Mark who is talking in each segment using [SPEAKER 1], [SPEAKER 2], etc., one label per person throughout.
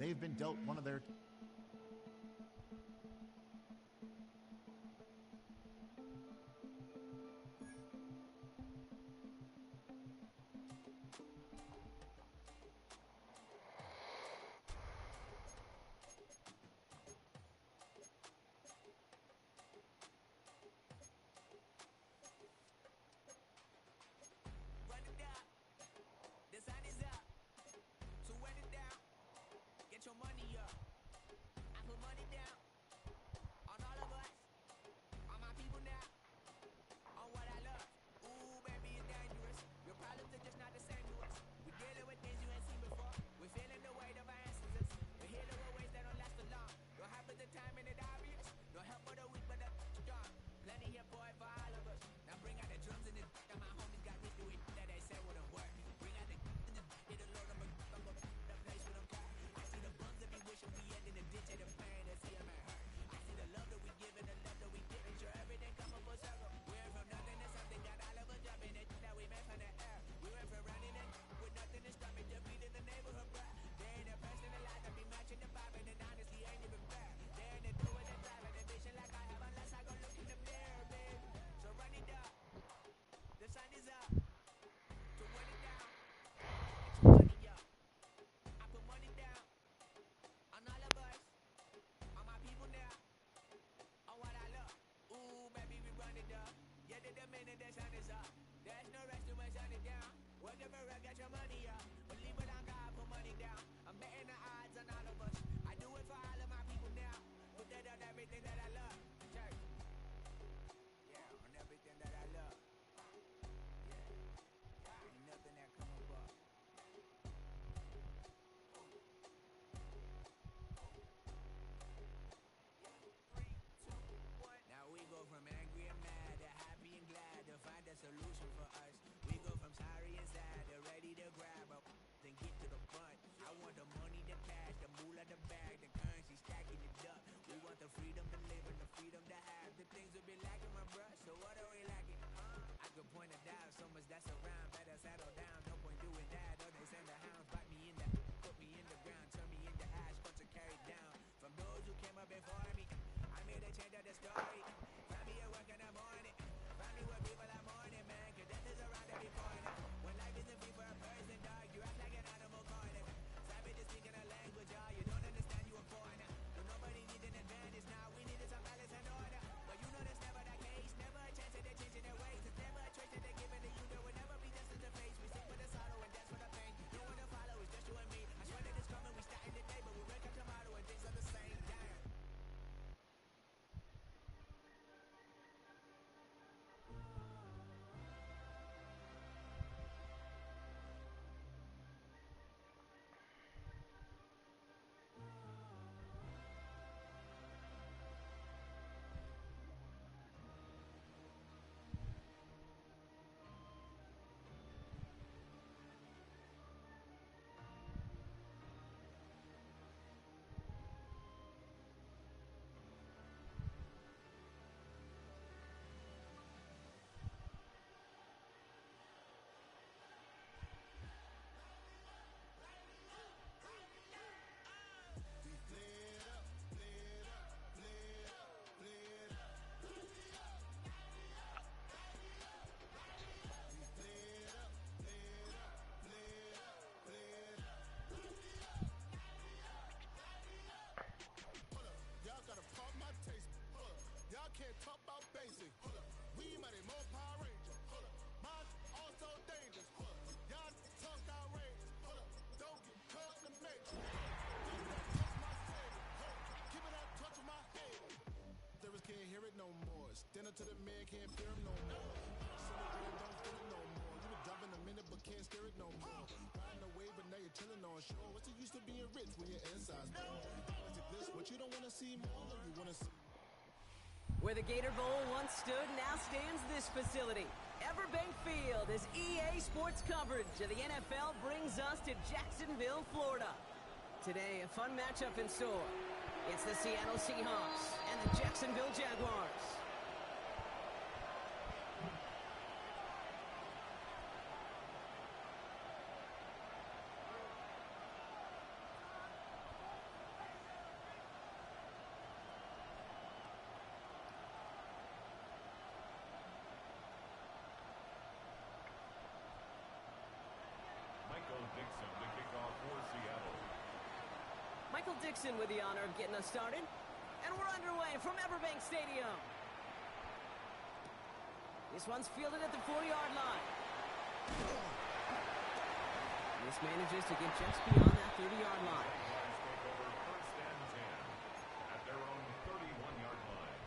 [SPEAKER 1] they've been dealt one of their
[SPEAKER 2] Dinner to the man, can't fear him no more. Celebrating, don't feel it no more. You were dumb in a minute, but can't steer it no more. Riding away, but now you're chilling on shore. What's the use of being rich when your inside's poor? Is it this what you don't want to see more? Or you want to see?
[SPEAKER 3] Where the Gator Bowl once stood, now stands this facility. Everbank Field, as EA Sports coverage of the NFL brings us to Jacksonville, Florida. Today, a fun matchup in store. It's the Seattle Seahawks and the Jacksonville Jaguars. Michael Dixon with the honor of getting us started. And we're underway from Everbank Stadium. This one's fielded at the 40-yard line. This manages to get just beyond that 30-yard line.
[SPEAKER 1] First and 10 at their own 31-yard line.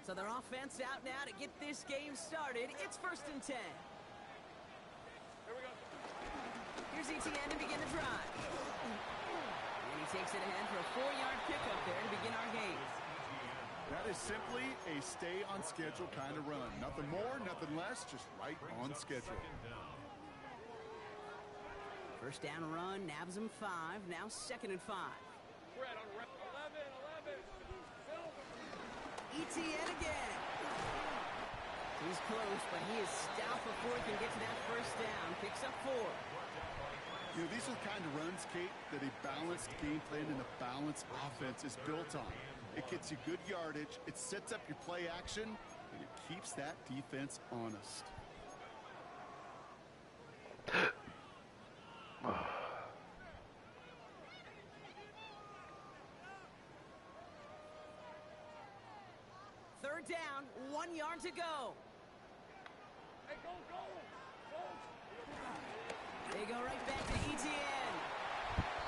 [SPEAKER 3] So their offense out now to get this game started. It's first and 10. Here's ETN to begin the drive. And he takes it ahead for a 4-yard pickup there to begin our game.
[SPEAKER 4] That is simply a stay-on-schedule kind of run. Nothing more, nothing less, just right on schedule.
[SPEAKER 3] First down run, nabs him 5. Now second and 5.
[SPEAKER 5] Brett on 11.
[SPEAKER 3] ETN again. He's close, but he is stout before he can get to that first down. Picks up 4.
[SPEAKER 4] You know, these are the kind of runs, Kate, that a balanced game plan and a balanced offense is built on. It gets you good yardage, it sets up your play action, and it keeps that defense honest.
[SPEAKER 3] Third down, 1 yard to go.
[SPEAKER 5] Hey, go.
[SPEAKER 3] They go right back to ETN.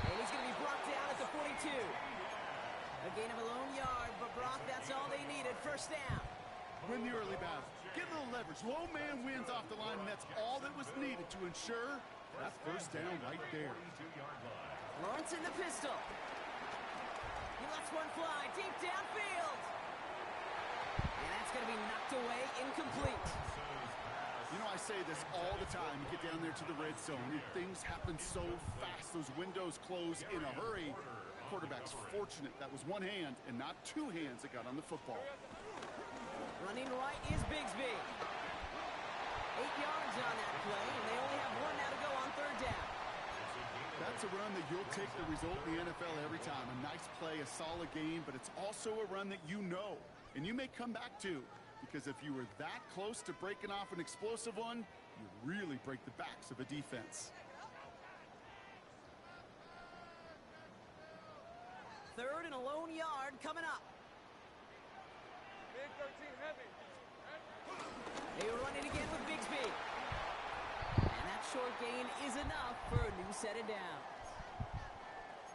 [SPEAKER 3] And he's going to be brought down at the 42. A gain of a lone yard, but Brock, that's all they needed. First down.
[SPEAKER 4] Win the early battle. Get a little leverage. Low man wins off the line, and that's all that was needed to ensure that first down right there.
[SPEAKER 3] Lawrence in the pistol. He lets one fly deep downfield. And that's going to be knocked away, incomplete.
[SPEAKER 4] You know, I say this all the time. You get down there to the red zone, and things happen so fast. Those windows close in a hurry. Quarterback's fortunate that was one hand and not two hands that got on the football.
[SPEAKER 3] Running right is Bigsby. 8 yards on that play, and they only have 1 now to go on third down.
[SPEAKER 4] That's a run that you'll take the result in the NFL every time. A nice play, a solid game, but it's also a run that you know, and you may come back to. Because if you were that close to breaking off an explosive one, you really break the backs of a defense.
[SPEAKER 3] Third and a lone yard coming up.
[SPEAKER 5] Big 13 heavy.
[SPEAKER 3] They run it again with Bigsby. And that short gain is enough for a new set of downs.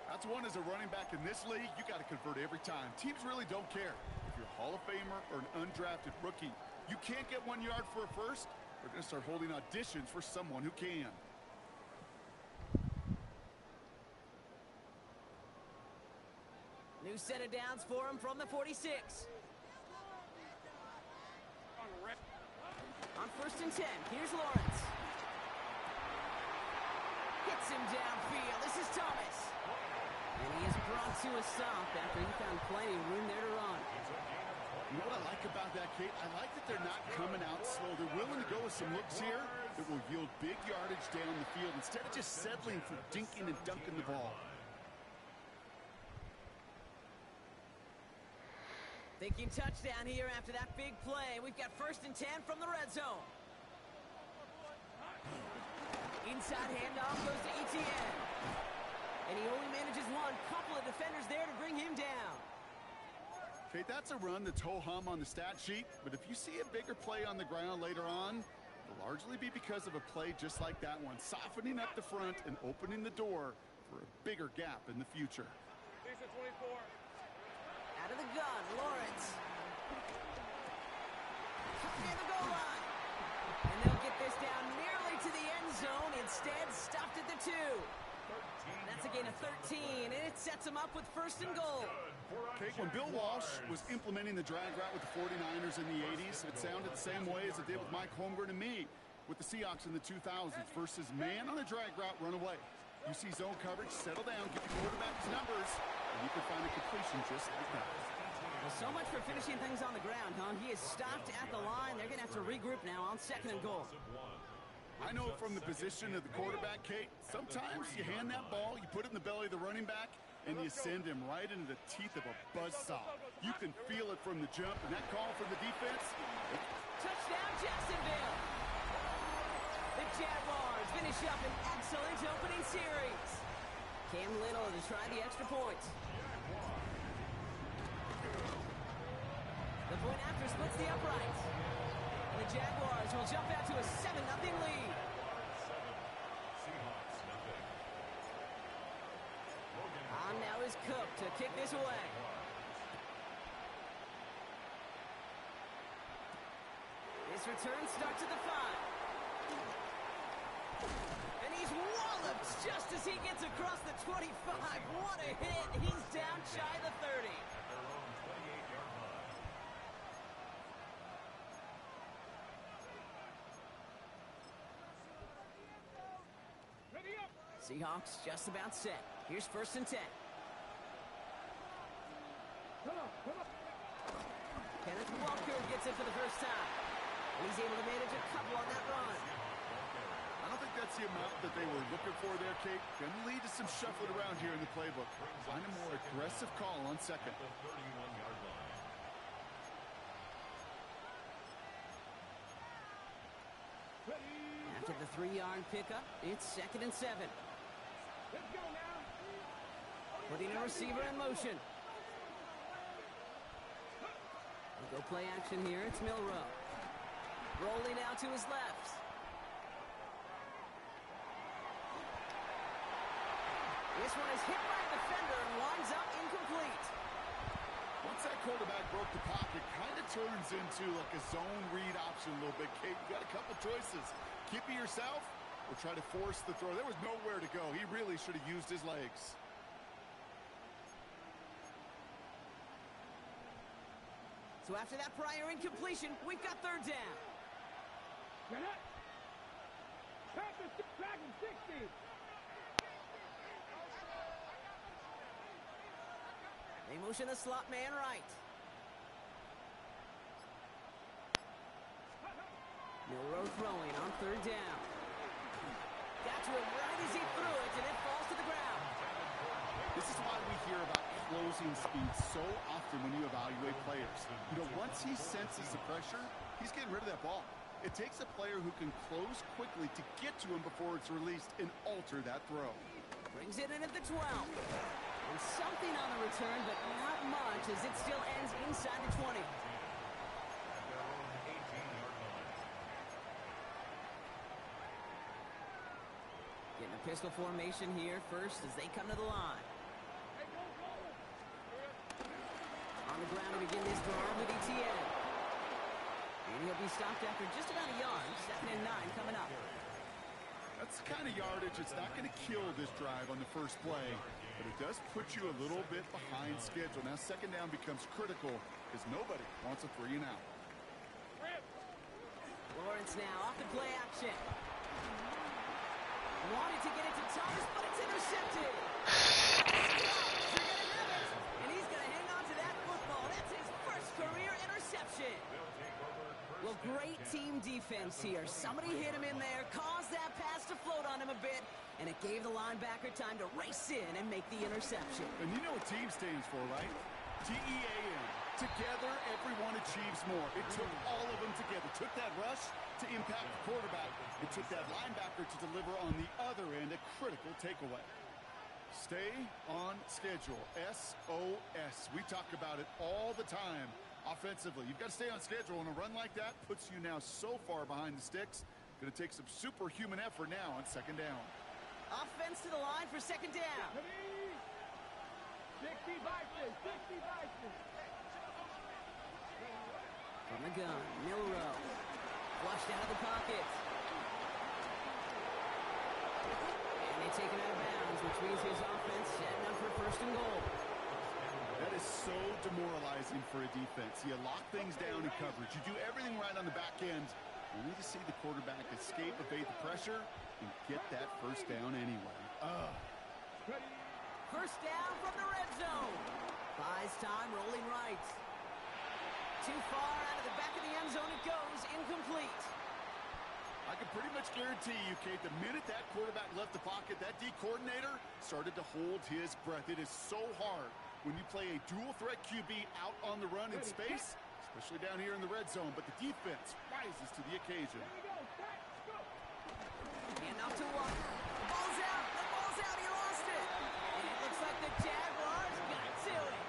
[SPEAKER 4] That's one as a running back in this league, you got to convert every time. Teams really don't care. If you're a Hall of Famer or an undrafted rookie, you can't get 1 yard for a first, they're going to start holding auditions for someone who can.
[SPEAKER 3] New set of downs for him from the 46. On first and 10, here's Lawrence. Hits him downfield. This is Thomas. And he is brought to a stop after he found plenty of room there to run.
[SPEAKER 4] You know what I like about that, Kate? I like that they're not coming out slow. They're willing to go with some looks here that will yield big yardage down the field instead of just settling for dinking and dunking the ball.
[SPEAKER 3] Thinking touchdown here after that big play. We've got first and 10 from the red zone. Inside handoff goes to ETN. And he only manages one. Couple of defenders there to bring him down.
[SPEAKER 4] Okay, that's a run that's ho-hum on the stat sheet, but if you see a bigger play on the ground later on, it'll largely be because of a play just like that one, softening up the front and opening the door for a bigger gap in the future.
[SPEAKER 5] Lisa 24.
[SPEAKER 3] Out of the gun, Lawrence. Near the goal line. And they'll get this down nearly to the end zone. Instead, stopped at the 2. That's a gain of 13, and it sets them up with first and goal.
[SPEAKER 4] Okay, when Bill Walsh was implementing the drag route with the 49ers in the 80s, it sounded the same way as it did with Mike Holmgren and me with the Seahawks in the 2000s versus man on a drag route, run away. You see zone coverage, settle down, get the quarterback his numbers, and you can find a completion just like that.
[SPEAKER 3] Well, so much for finishing things on the ground, huh? He is stopped at the line. They're going to have to regroup now on second and goal.
[SPEAKER 4] I know from the position of the quarterback, Kate, sometimes you hand that ball, you put it in the belly of the running back, and you send him right into the teeth of a buzzsaw. You can feel it from the jump, and that call from the defense.
[SPEAKER 3] Touchdown, Jacksonville! The Jaguars finish up an excellent opening series. Cam Little to try the extra point. The point after splits the uprights. And the Jaguars will jump out to a 7-0 lead.
[SPEAKER 1] Seahawks nothing.
[SPEAKER 3] On now is Cook to kick this away. This return starts at the 5. And he's walloped just as he gets across the 25. What a hit. He's down shy of the 30.
[SPEAKER 1] At their own 28-yard line.
[SPEAKER 5] Ready up.
[SPEAKER 3] Seahawks just about set. Here's 1st and 10.
[SPEAKER 5] Come on, come on.
[SPEAKER 3] Kenneth Walker gets it for the first time. And he's able to manage a couple on that run.
[SPEAKER 4] I don't think that's the amount that they were looking for there, Kate. Going to lead to some shuffling around here in the playbook. Find a more aggressive call on second.
[SPEAKER 1] The 31-yard line.
[SPEAKER 3] After the 3-yard pickup, it's 2nd and 7.
[SPEAKER 5] Let's go now.
[SPEAKER 3] Putting a receiver in motion. We'll go play action here. It's Milrow. Rolling out to his left. This one is hit by a defender and winds up incomplete.
[SPEAKER 4] Once that quarterback broke the pocket, kind of turns into like a zone read option a little bit, Kate. You got a couple choices. Keep it yourself or try to force the throw. There was nowhere to go. He really should have used his legs.
[SPEAKER 3] So after that prior incompletion, we've got 3rd down.
[SPEAKER 5] Get it. Back in 60.
[SPEAKER 3] They motion the slot man right. Milrow throwing on 3rd down. Got to him right as he threw it, and it falls to the ground.
[SPEAKER 4] This is why we hear about closing speed so often when you evaluate players. You know, once he senses the pressure, he's getting rid of that ball. It takes a player who can close quickly to get to him before it's released and alter that throw.
[SPEAKER 3] Brings it in at the 12. And something on the return, but not much as it still ends inside the 20.
[SPEAKER 1] At their own 18-yard line.
[SPEAKER 3] Getting a pistol formation here first as they come to the line.
[SPEAKER 5] Hey, go, go.
[SPEAKER 3] On the ground to begin this drive with ETN. And he'll be stopped after just about a yard. 2nd and 9 coming up.
[SPEAKER 4] That's the kind of yardage that's not going to kill this drive on the first play, but it does put you a little bit behind schedule. Now 2nd down becomes critical because nobody wants a 3 and out.
[SPEAKER 3] Lawrence now off the play action. Wanted to get it to Thomas, but it's intercepted. They're gonna have it, and he's going to hang on to that football. That's his first career interception. Well, great team defense here. Somebody hit him in there, caused that pass to float on him a bit, and it gave the linebacker time to race in and make the interception.
[SPEAKER 4] And you know what team stands for, right? T-E-A-M. Together, everyone achieves more. It took all of them together. It took that rush to impact the quarterback. It took that linebacker to deliver on the other end, a critical takeaway. Stay on schedule. SOS. We talk about it all the time. Offensively, you've got to stay on schedule, and a run like that puts you now so far behind the sticks. Going to take some superhuman effort now on 2nd down.
[SPEAKER 3] Offense to the line for 2nd down.
[SPEAKER 5] 60 Vikings, 60 Vikings.
[SPEAKER 3] From the gun, Milrow. Flushed out of the pocket. And they take him out of bounds, which means his offense setting up for 1st and goal.
[SPEAKER 4] That is so demoralizing for a defense. You lock things down in coverage. You do everything right on the back end. You need to see the quarterback escape, evade the pressure, and get that 1st down anyway.
[SPEAKER 3] 1st down from the red zone. Buys time, rolling right. Too far out of the back of the end zone it goes, incomplete.
[SPEAKER 4] I I can pretty much guarantee you, Kate, the minute that quarterback left the pocket, that D coordinator started to hold his breath. It is so hard when you play a dual-threat QB out on the run in space, especially down here in the red zone, but the defense rises to the occasion.
[SPEAKER 3] And off to Walker. The ball's out. The ball's out. He lost it. And it looks like the Jaguars got to it.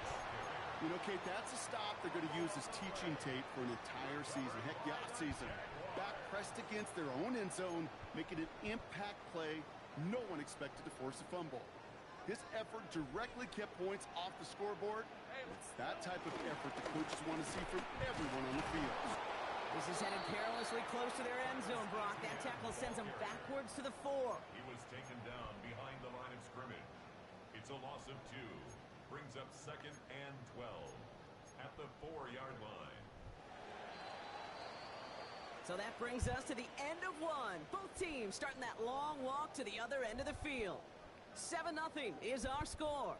[SPEAKER 4] You know, Kate, that's a stop they're going to use as teaching tape for an entire season. Heck, yeah, season. Back pressed against their own end zone, making an impact play. No one expected to force a fumble. His effort directly kept points off the scoreboard. It's that type of effort the coaches want to see from everyone on the field.
[SPEAKER 3] This is headed perilously close to their end zone, Brock. That tackle sends them backwards to the 4.
[SPEAKER 1] He was taken down behind the line of scrimmage. It's a loss of 2. Brings up 2nd and 12 at the 4-yard line.
[SPEAKER 3] So that brings us to the end of 1. Both teams starting that long walk to the other end of the field. 7-0 is our score.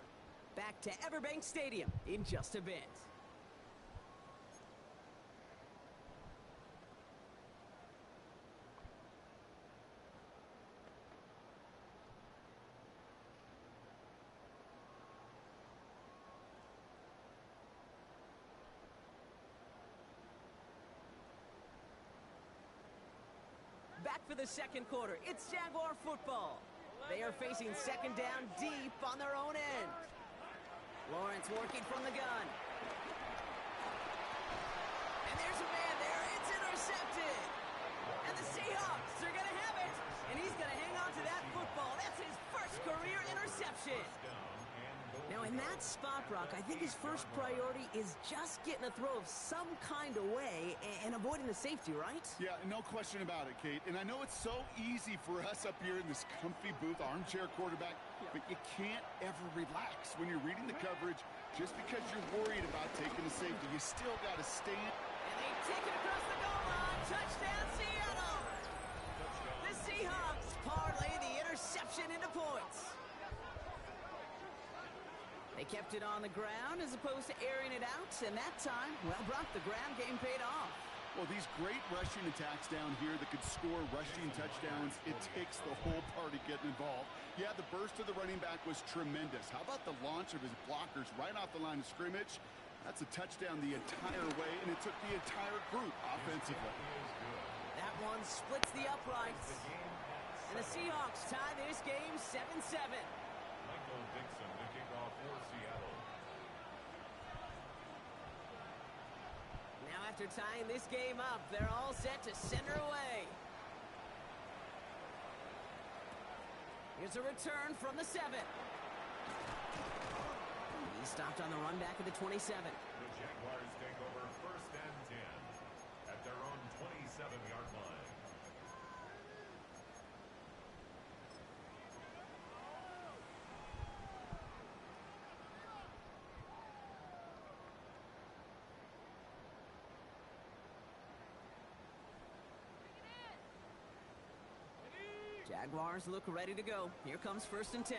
[SPEAKER 3] Back to Everbank Stadium in just a bit. Back for the second quarter. It's Jaguar football. They are facing second down deep on their own end. Lawrence working from the gun. And there's a man there. It's intercepted. And the Seahawks are going to have it. And he's going to hang on to that football. That's his first career interception. Now, in that spot, Brock, I think his first priority is just getting a throw of some kind of way and avoiding the safety, right?
[SPEAKER 4] Yeah, no question about it, Kate. And I know it's so easy for us up here in this comfy booth, armchair quarterback, but you can't ever relax when you're reading the coverage. Just because you're worried about taking the safety, you still got to stand.
[SPEAKER 3] And they take it across the goal line. Touchdown, Seattle! The Seahawks parlay the interception into points. They kept it on the ground as opposed to airing it out, and that time, well, Brock, the ground game paid off.
[SPEAKER 4] Well, these great rushing attacks down here that could score rushing touchdowns, it takes the whole party getting involved. Yeah, the burst of the running back was tremendous. How about the launch of his blockers right off the line of scrimmage? That's a touchdown the entire way, and it took the entire group offensively.
[SPEAKER 3] That one splits the uprights. And the Seahawks tie this game 7-7.
[SPEAKER 1] Michael Dixon to kick off for Seattle.
[SPEAKER 3] Now after tying this game up, they're all set to send her away. Here's a return from the 7. He stopped on the run back at the 27.
[SPEAKER 1] The Jaguars take over 1st and 10 at their own 27-yard line.
[SPEAKER 3] Jaguars look ready to go. Here comes 1st and 10.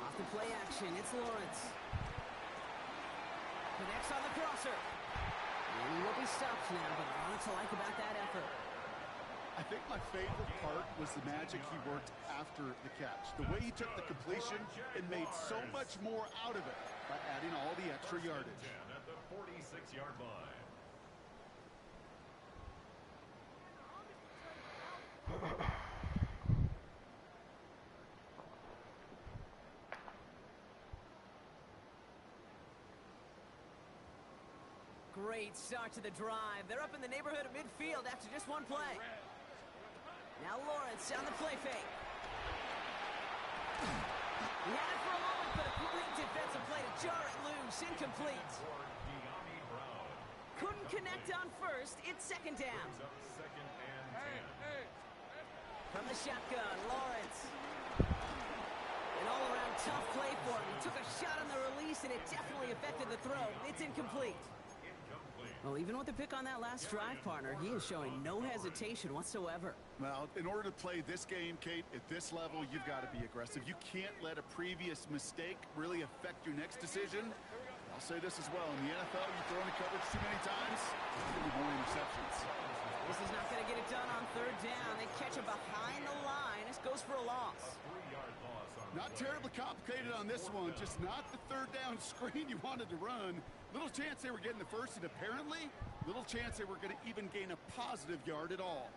[SPEAKER 3] Off the play action, it's Lawrence. Connects on the crosser. And he will be stopped now, but a lot to like about that effort.
[SPEAKER 4] I think my favorite part was the magic he worked after the catch. The way he took the completion and made so much more out of it by adding all the extra yardage.
[SPEAKER 1] At the 46-yard line.
[SPEAKER 3] Great start to the drive. They're up in the neighborhood of midfield after just one play. Now Lawrence on the play fake. He had it for a moment, but a great defensive play to jar it loose. Incomplete. Couldn't connect on first. It's 2nd down.
[SPEAKER 1] Second and 10.
[SPEAKER 3] From the shotgun, Lawrence. An all-around tough play for him. He took a shot on the release, and it definitely affected the throw. It's incomplete. Well, even with the pick on that last drive, partner, he is showing no hesitation whatsoever.
[SPEAKER 4] Well, in order to play this game, Kate, at this level, you've got to be aggressive. You can't let a previous mistake really affect your next decision. I'll say this as well. In the NFL, you throw into coverage too many times, there's going to be more interceptions.
[SPEAKER 3] The third down. They catch it behind the line. This goes for a loss.
[SPEAKER 1] A 3-yard loss on the
[SPEAKER 4] Not
[SPEAKER 1] play.
[SPEAKER 4] terribly complicated on this one, just not the third down screen you wanted to run. Little chance they were getting the first, and apparently, little chance they were going to even gain a positive yard at all.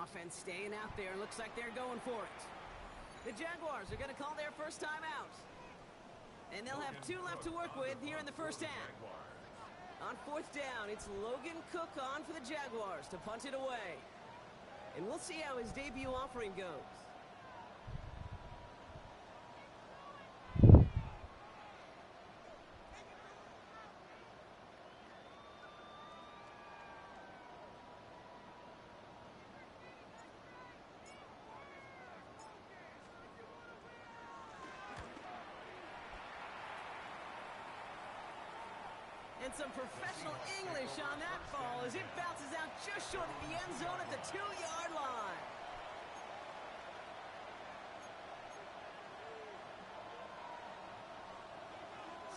[SPEAKER 3] Offense staying out there. Looks like they're going for it. The Jaguars are going to call their first time out. And they'll have 2 left to work with here in the first half. On fourth down, it's Logan Cook on for the Jaguars to punt it away. And we'll see how his debut offering goes. And some professional English on that ball as it bounces out just short of the end zone at the 2-yard line.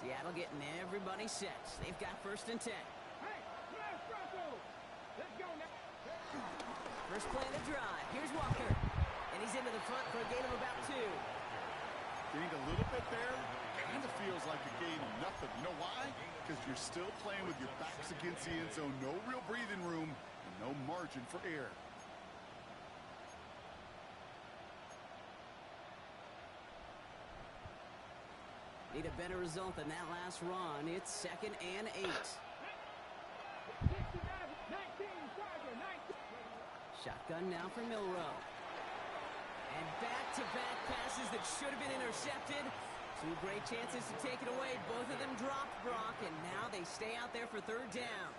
[SPEAKER 3] Seattle getting everybody set. They've got first and 10.
[SPEAKER 5] Hey, smash Bronco. Let's go now.
[SPEAKER 3] First play of the drive. Here's Walker. And he's into the front for a gain of about 2.
[SPEAKER 4] Gained a little bit there. Kind of feels like a gain of nothing. You know why? Because you're still playing with your backs against the end zone. No real breathing room and no margin for error.
[SPEAKER 3] Need a better result than that last run. It's 2nd and 8.
[SPEAKER 5] 69, 19, Tiger, 19.
[SPEAKER 3] Shotgun now for Milrow. And back-to-back passes that should have been intercepted. 2 great chances to take it away. Both of them dropped, Brock, and now they stay out there for third down.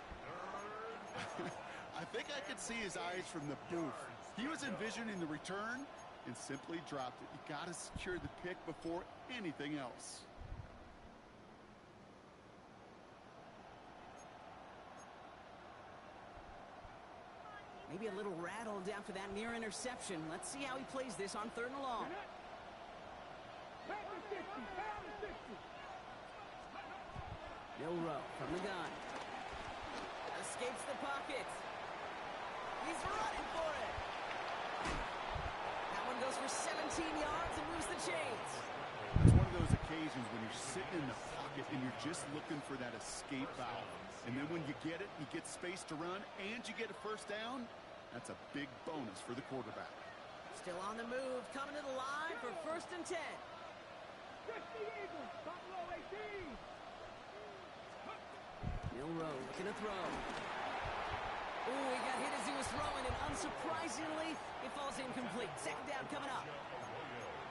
[SPEAKER 4] I think I could see his eyes from the booth. He was envisioning the return and simply dropped it. You got to secure the pick before anything else.
[SPEAKER 3] Maybe a little rattled after that near interception. Let's see how he plays this on 3rd and long.
[SPEAKER 5] Back to 60, down to 60.
[SPEAKER 3] Milrow from the gun. Escapes the pocket. He's running for it. That one goes for 17 yards and moves the chains.
[SPEAKER 4] It's one of those occasions when you're sitting in the pocket and you're just looking for that escape valve. And then when you get it, you get space to run, and you get a first down, that's a big bonus for the quarterback.
[SPEAKER 3] Still on the move, coming to the line for 1st and 10.
[SPEAKER 5] 60 Eagles, Buffalo 18.
[SPEAKER 3] Milrow looking to throw. Ooh, he got hit as he was throwing, and unsurprisingly, it falls incomplete. 2nd down coming up.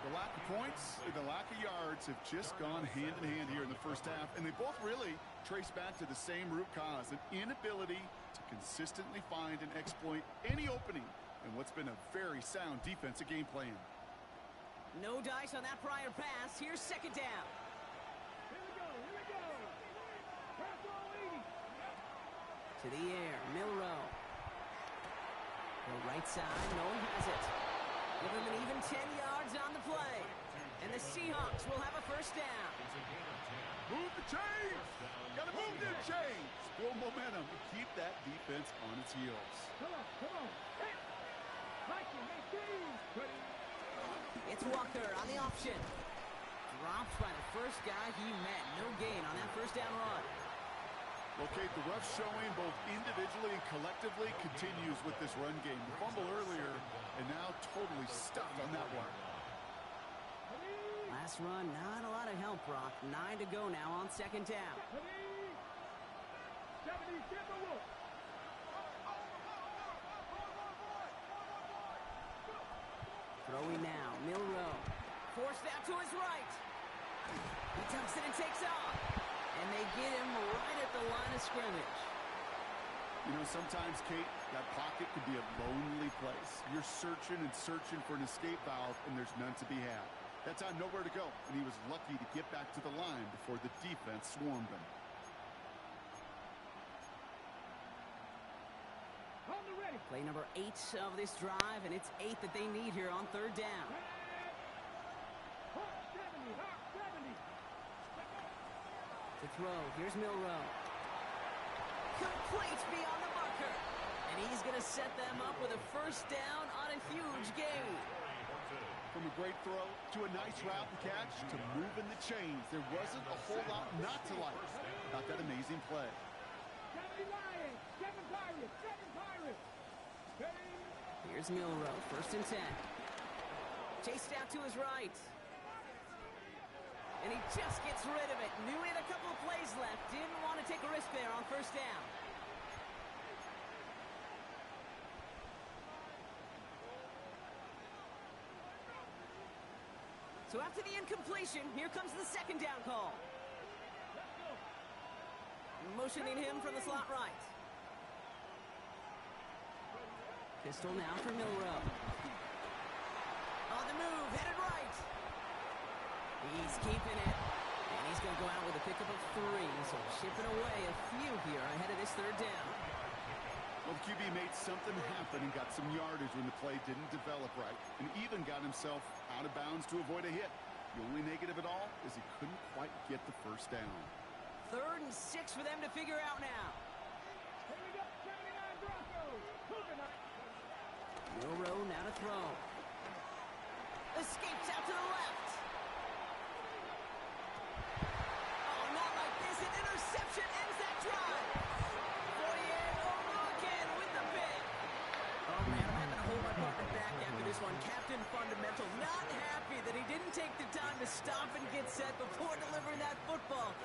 [SPEAKER 4] The lack of points and the lack of yards have just gone hand in hand here in the first half, and they both really trace back to the same root cause, an inability to consistently find and exploit any opening in what's been a very sound defensive game plan.
[SPEAKER 3] No dice on that prior pass. Here's 2nd down.
[SPEAKER 5] Here we go, here we go. Bronco 80.
[SPEAKER 3] To the air, Milrow. The right side, no one has it. Give him an even 10 yards on the play. And the Seahawks will have a first down.
[SPEAKER 4] Move the chains! Gotta move them chains! Build momentum to keep that defense on its heels.
[SPEAKER 5] Come on, come on. Hey, Mikey, 18.
[SPEAKER 3] It's Walker on the option. Dropped by the first guy he met. No gain on that first down run.
[SPEAKER 4] Okay, the rough showing both individually and collectively continues with this run game. The fumble earlier, and now totally absolutely stuffed on that one.
[SPEAKER 3] Last run, not a lot of help, Brock. 9 to go now on second down. Throwing now, Milroe. Forced out to his right. He tucks it and takes off. And they get him right at the line of scrimmage.
[SPEAKER 4] You know, sometimes, Kate, that pocket could be a lonely place. You're searching and searching for an escape valve, and there's none to be had. That time, nowhere to go, and he was lucky to get back to the line before the defense swarmed him.
[SPEAKER 3] Play number 8 of this drive, and it's 8 that they need here on third down. To throw, here's Milroe. Complete beyond the marker. And he's going to set them up with a first down on a huge gain.
[SPEAKER 4] From a great throw to a nice route and catch to moving the chains, there wasn't a whole lot not to like about that amazing play.
[SPEAKER 3] Here's Milroe, first and 10. Chased out to his right. And he just gets rid of it. Knew he had a couple of plays left. Didn't want to take a risk there on first down. So after the incompletion, here comes the second down call. Motioning him from the slot right. Pistol now for Milroe. On the move, headed right. He's keeping it. And he's going to go out with a pickup of 3. So chipping away a few here ahead of this third down.
[SPEAKER 4] Well, the QB made something happen and got some yardage when the play didn't develop right, and even got himself out of bounds to avoid a hit. The only negative at all is he couldn't quite get the first down.
[SPEAKER 3] 3rd and 6 for them to figure out now. Milroe now to throw. Escapes out to the left. Oh, not like this. An interception ends that drive. With the pick. Oh, man, I'm having to hold my partner back after this one. Captain Fundamental not happy that he didn't take the time to stop and get set before delivering that football.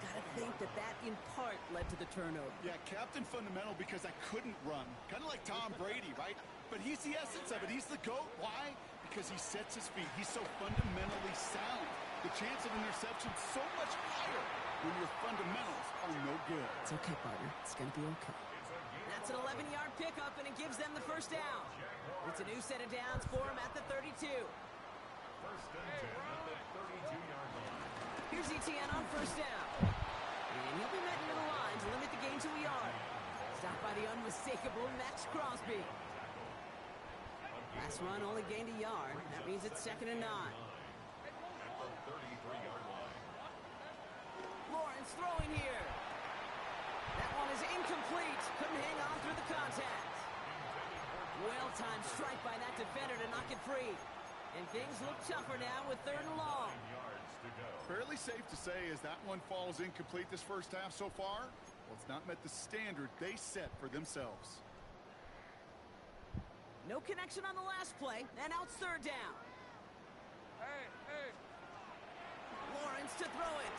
[SPEAKER 3] Gotta think that that, in part, led to the turnover.
[SPEAKER 4] Yeah, Captain Fundamental because I couldn't run. Kind of like Tom Brady, right? But he's the essence of it. He's the GOAT. Why? Because he sets his feet. He's so fundamentally sound. The chance of interception so much higher when your fundamentals are no good.
[SPEAKER 3] It's okay, partner. It's going to be okay. That's an 11-yard pickup, and it gives them the first down. It's a new set of downs for him at the 32.
[SPEAKER 1] First and 10 at the 32-yard line.
[SPEAKER 3] Here's ETN on first down. And he'll be met into the line to limit the gain to a yard. Stopped by the unmistakable Max Crosby. Last run only gained a yard. That means it's 2nd and 9.
[SPEAKER 1] At the 33-yard line.
[SPEAKER 3] Lawrence throwing here. That one is incomplete. Couldn't hang on through the contact. Well-timed strike by that defender to knock it free. And things look tougher now with 3rd and long.
[SPEAKER 1] Yards to go.
[SPEAKER 4] Fairly safe to say as that one falls incomplete this first half so far, well, it's not met the standard they set for themselves.
[SPEAKER 3] No connection on the last play, and out 3rd down. Lawrence to throw it.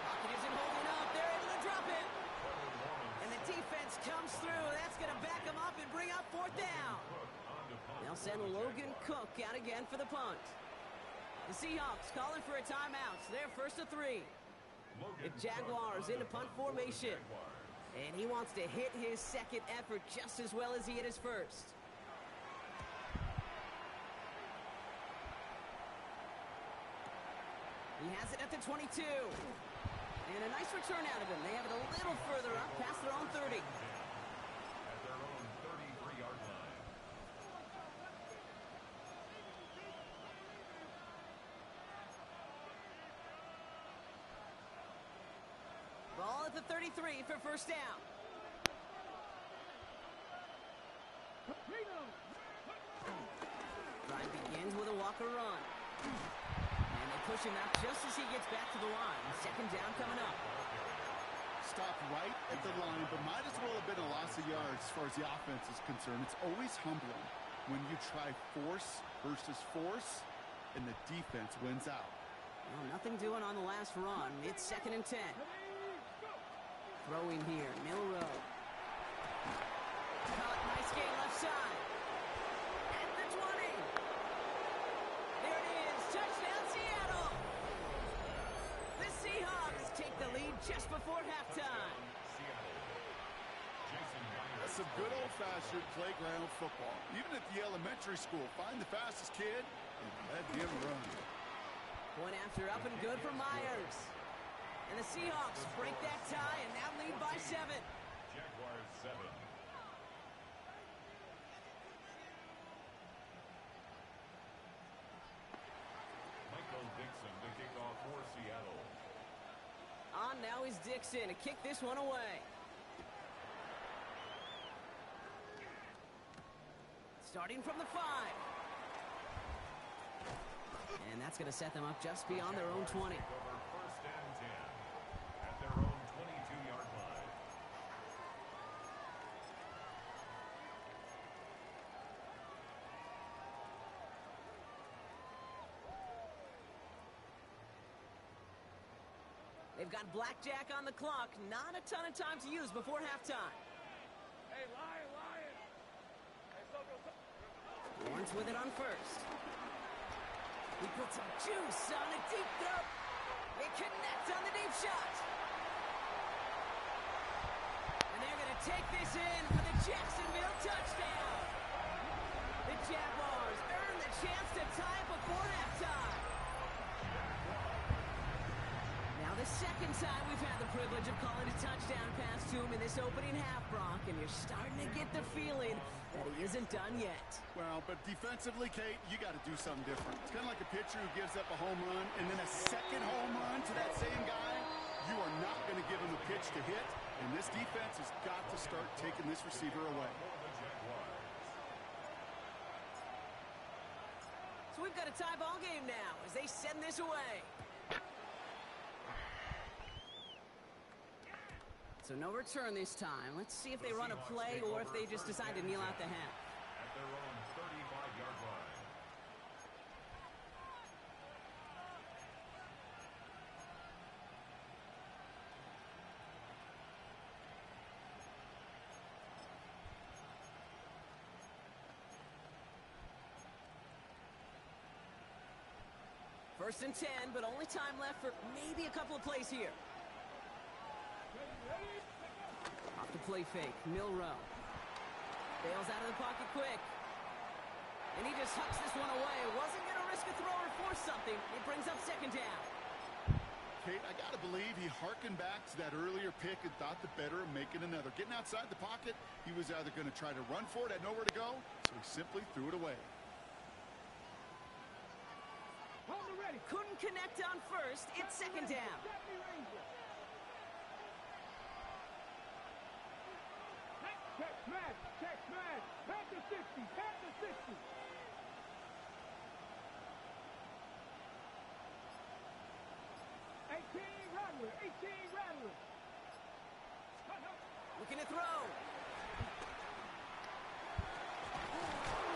[SPEAKER 3] Pocket isn't holding up. They're able to drop it. And the defense comes through. That's going to back them up and bring up 4th down. They'll send Logan Cook out again for the punt. The Seahawks calling for a timeout. They're 1st and 3. The Jaguars into punt formation. And he wants to hit his second effort just as well as he hit his first. He has it at the 22. And a nice return out of him. They have it a little further up past their own 30.
[SPEAKER 1] At their own 33-yard line.
[SPEAKER 3] Ball at the 33 for first down. Drive begins with a Walker run. And they push him out just as he gets back to the line. 2nd down coming up.
[SPEAKER 4] Stopped right at the line, but might as well have been a loss of yards as far as the offense is concerned. It's always humbling when you try force versus force, and the defense wins out.
[SPEAKER 3] Well, nothing doing on the last run. It's 2nd and 10. Throwing here, Milrow. Caught, nice gain left side. At the 20. There it is, touchdown Seattle. The Seahawks take the lead just before halftime.
[SPEAKER 4] That's some good old-fashioned playground football. Even at the elementary school, find the fastest kid and let him run.
[SPEAKER 3] Point after up and good for Myers. And the Seahawks break that tie and now lead by 7.
[SPEAKER 1] Jaguars 7. Michael Dixon to kick off for Seattle.
[SPEAKER 3] On now is Dixon to kick this one away. Starting from the 5. And that's going to set them up just beyond their own 20.
[SPEAKER 1] Over 1st and 10 at their own 22-yard line.
[SPEAKER 3] They've got blackjack on the clock. Not a ton of time to use before halftime.
[SPEAKER 5] Hey, Lion, Lion. Hey, so.
[SPEAKER 3] Lawrence with it on 1st. He puts some juice on a deep throw. They connect on the deep shot. And they're going to take this in for the Jacksonville touchdown. The Jaguars earn the chance to tie it before halftime. Now the 2nd time we've had the privilege of calling a touchdown pass to him in this opening half, Brock, and you're starting to get the feeling that he isn't done yet.
[SPEAKER 4] Well, but defensively, Kate, you got to do something different. It's kind of like a pitcher who gives up a home run and then a second home run to that same guy. You are not going to give him a pitch to hit, and this defense has got to start taking this receiver away.
[SPEAKER 3] So we've got a tie ball game now as they send this away. So no return this time. Let's see if they run a play or if they just decide to kneel out the half.
[SPEAKER 1] At their own 35-yard line.
[SPEAKER 3] First and 10, but only time left for maybe a couple of plays here. Off the play fake, Milrow. Bails out of the pocket quick. And he just hucks this one away. Wasn't going to risk a throw or force something. It brings up 2nd down.
[SPEAKER 4] Kate, I got to believe he harkened back to that earlier pick and thought the better of making another. Getting outside the pocket, he was either going to try to run for it, had nowhere to go, so he simply threw it away.
[SPEAKER 5] Hold it ready.
[SPEAKER 3] Couldn't connect on 1st. It's 2nd down.
[SPEAKER 5] Check smash, check smash. Back to 60, back to 60. Rattler, 18 Rattler.
[SPEAKER 3] Looking to throw.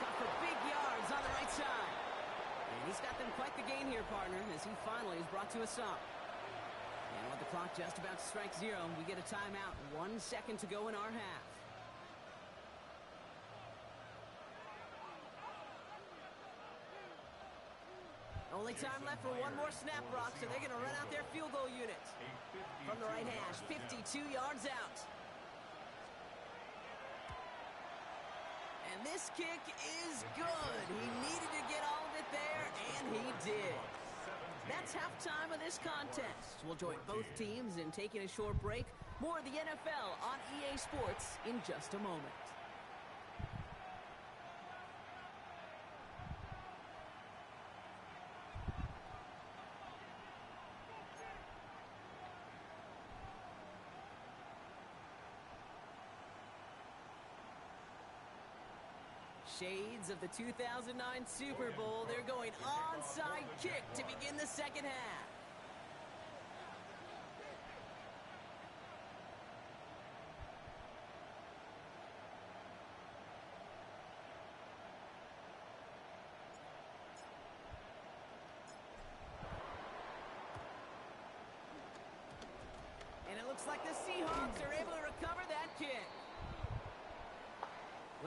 [SPEAKER 3] Got for big yards on the right side. And he's got them quite the gain here, partner, as he finally is brought to a stop. And with the clock just about to strike 0, we get a timeout. 1 second to go in our half. Only time left for one more snap, Brock, so they're going to run out their field goal unit. From the right hash, 52 yards out. And this kick is good. He needed to get all of it there, and he did. That's halftime of this contest. We'll join both teams in taking a short break. More of the NFL on EA Sports in just a moment. Shades of the 2009 Super Bowl. They're going onside kick to begin the 2nd half.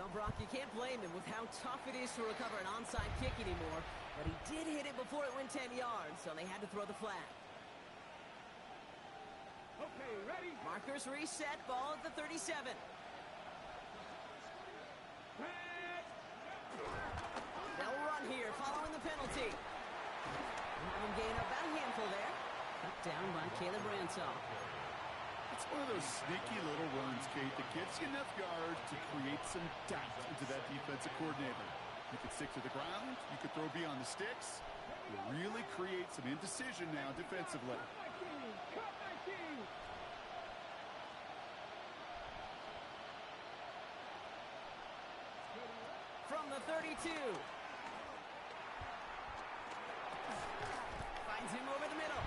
[SPEAKER 3] Well, Brock, you can't blame him with how tough it is to recover an onside kick anymore. But he did hit it before it went 10 yards, so they had to throw the flag.
[SPEAKER 5] Okay, ready?
[SPEAKER 3] Markers reset, ball at the 37. They'll run here following the penalty. Have him gain about a handful there. Cut down by Caleb Ransaw.
[SPEAKER 4] It's one of those sneaky little runs, Kate, that gives you enough yards to create some doubt into that defensive coordinator. You could stick to the ground. You could throw beyond the sticks. You really create some indecision now defensively.
[SPEAKER 5] Cut my team!
[SPEAKER 3] From the 32. Finds him over the middle.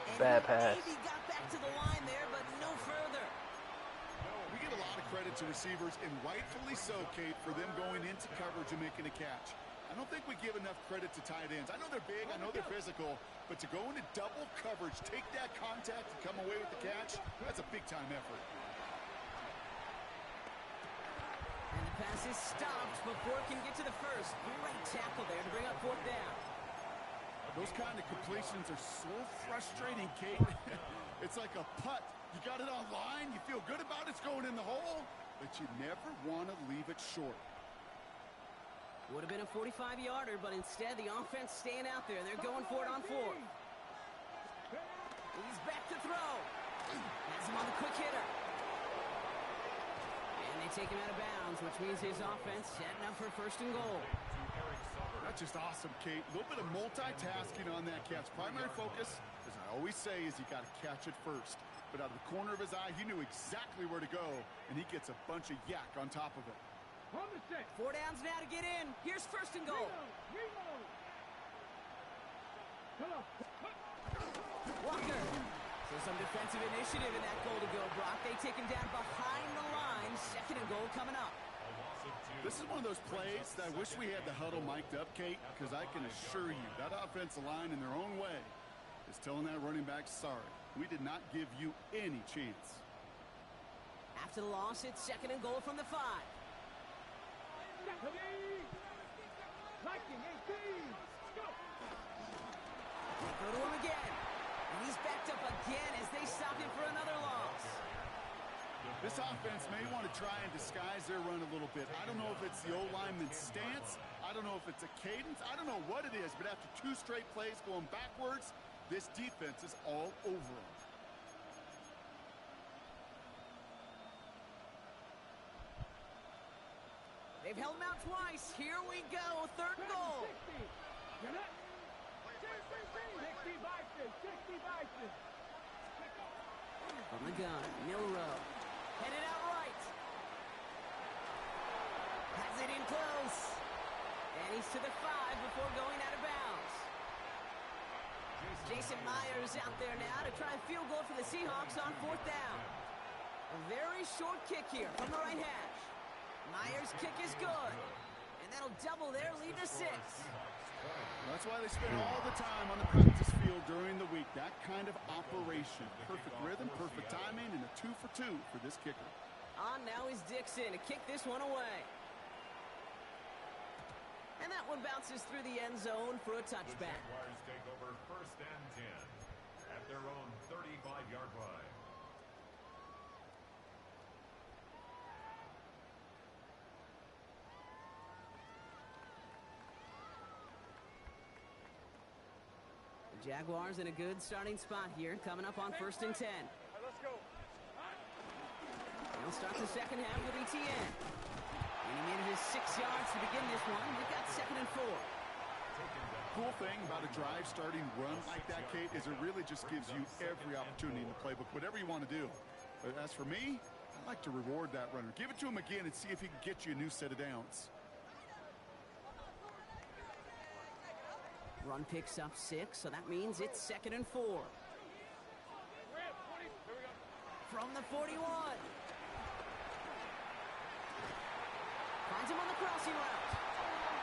[SPEAKER 3] And
[SPEAKER 6] Bad
[SPEAKER 3] he
[SPEAKER 6] pass.
[SPEAKER 3] maybe got back to the line there, but no further.
[SPEAKER 4] We give a lot of credit to receivers, and rightfully so, Kate, for them going into coverage and making a catch. I don't think we give enough credit to tight ends. I know they're big, I know they're physical, but to go into double coverage, take that contact, and come away with the catch, that's a big-time effort.
[SPEAKER 3] And the pass is stopped before it can get to the first. Great tackle there to bring up fourth down.
[SPEAKER 4] Those kind of completions are so frustrating, Kate. It's like a putt. You got it on line, you feel good about it's going in the hole, but you never want to leave it short.
[SPEAKER 3] Would have been a 45-yarder, but instead the offense staying out there. They're going for it on fourth. He's back to throw. Has him on the quick hitter. And they take him out of bounds, which means his offense setting up for first and goal.
[SPEAKER 4] That's just awesome, Kate. A little bit of multitasking on that catch. Primary focus, as I always say, is you got to catch it first. But out of the corner of his eye, he knew exactly where to go, and he gets a bunch of yak on top of it.
[SPEAKER 5] On the set.
[SPEAKER 3] 4 downs now to get in. Here's first and goal.
[SPEAKER 5] Reload. Come on.
[SPEAKER 3] Walker. So some defensive initiative in that goal to go, Brock. They take him down behind the line. Second and goal coming up.
[SPEAKER 4] This is one of those plays that I wish we had the huddle mic'd up, Kate, because I can assure you that offensive line in their own way is telling that running back, sorry, we did not give you any chance.
[SPEAKER 3] After the loss, it's second and goal from the 5.
[SPEAKER 5] Liking 18. Go.
[SPEAKER 3] They go to him again. And he's backed up again as they stop him for another loss.
[SPEAKER 4] This offense may want to try and disguise their run a little bit. I don't know if it's the O-lineman's stance. I don't know if it's a cadence. I don't know what it is, but after 2 straight plays going backwards, this defense is all over them.
[SPEAKER 3] They've held him out twice. Here we go. Third goal.
[SPEAKER 5] 60. You're not. 60 Bison. 60 Bison.
[SPEAKER 3] From the gun, Milrow. Headed out right. Has it in close. And he's to the 5 before going out of bounds. Jason Myers out there now to try a field goal for the Seahawks on fourth down. A very short kick here from the right hash. Myers' kick is good. And that'll double their lead to 6.
[SPEAKER 4] That's why they spend all the time on the practice field during the week. That kind of operation. Perfect rhythm, perfect timing, and a 2 for 2 for this kicker.
[SPEAKER 3] On now is Dixon to kick this one away. And that one bounces through the end zone for a touchback.
[SPEAKER 1] The Jaguars take over first and 10 at their own 35-yard line.
[SPEAKER 3] Jaguars in a good starting spot here, coming up on first and 10.
[SPEAKER 5] Let's go.
[SPEAKER 3] They'll start the second half with ETN. And he made it his 6 yards to begin this one. They've got second and 4.
[SPEAKER 4] Cool thing about a drive starting run like that, Kate, is it really just gives you every opportunity in the playbook, whatever you want to do. But as for me, I like to reward that runner. Give it to him again and see if he can get you a new set of downs.
[SPEAKER 3] Run picks up 6, so that means it's second and 4. From the 41. Finds him on the crossing route.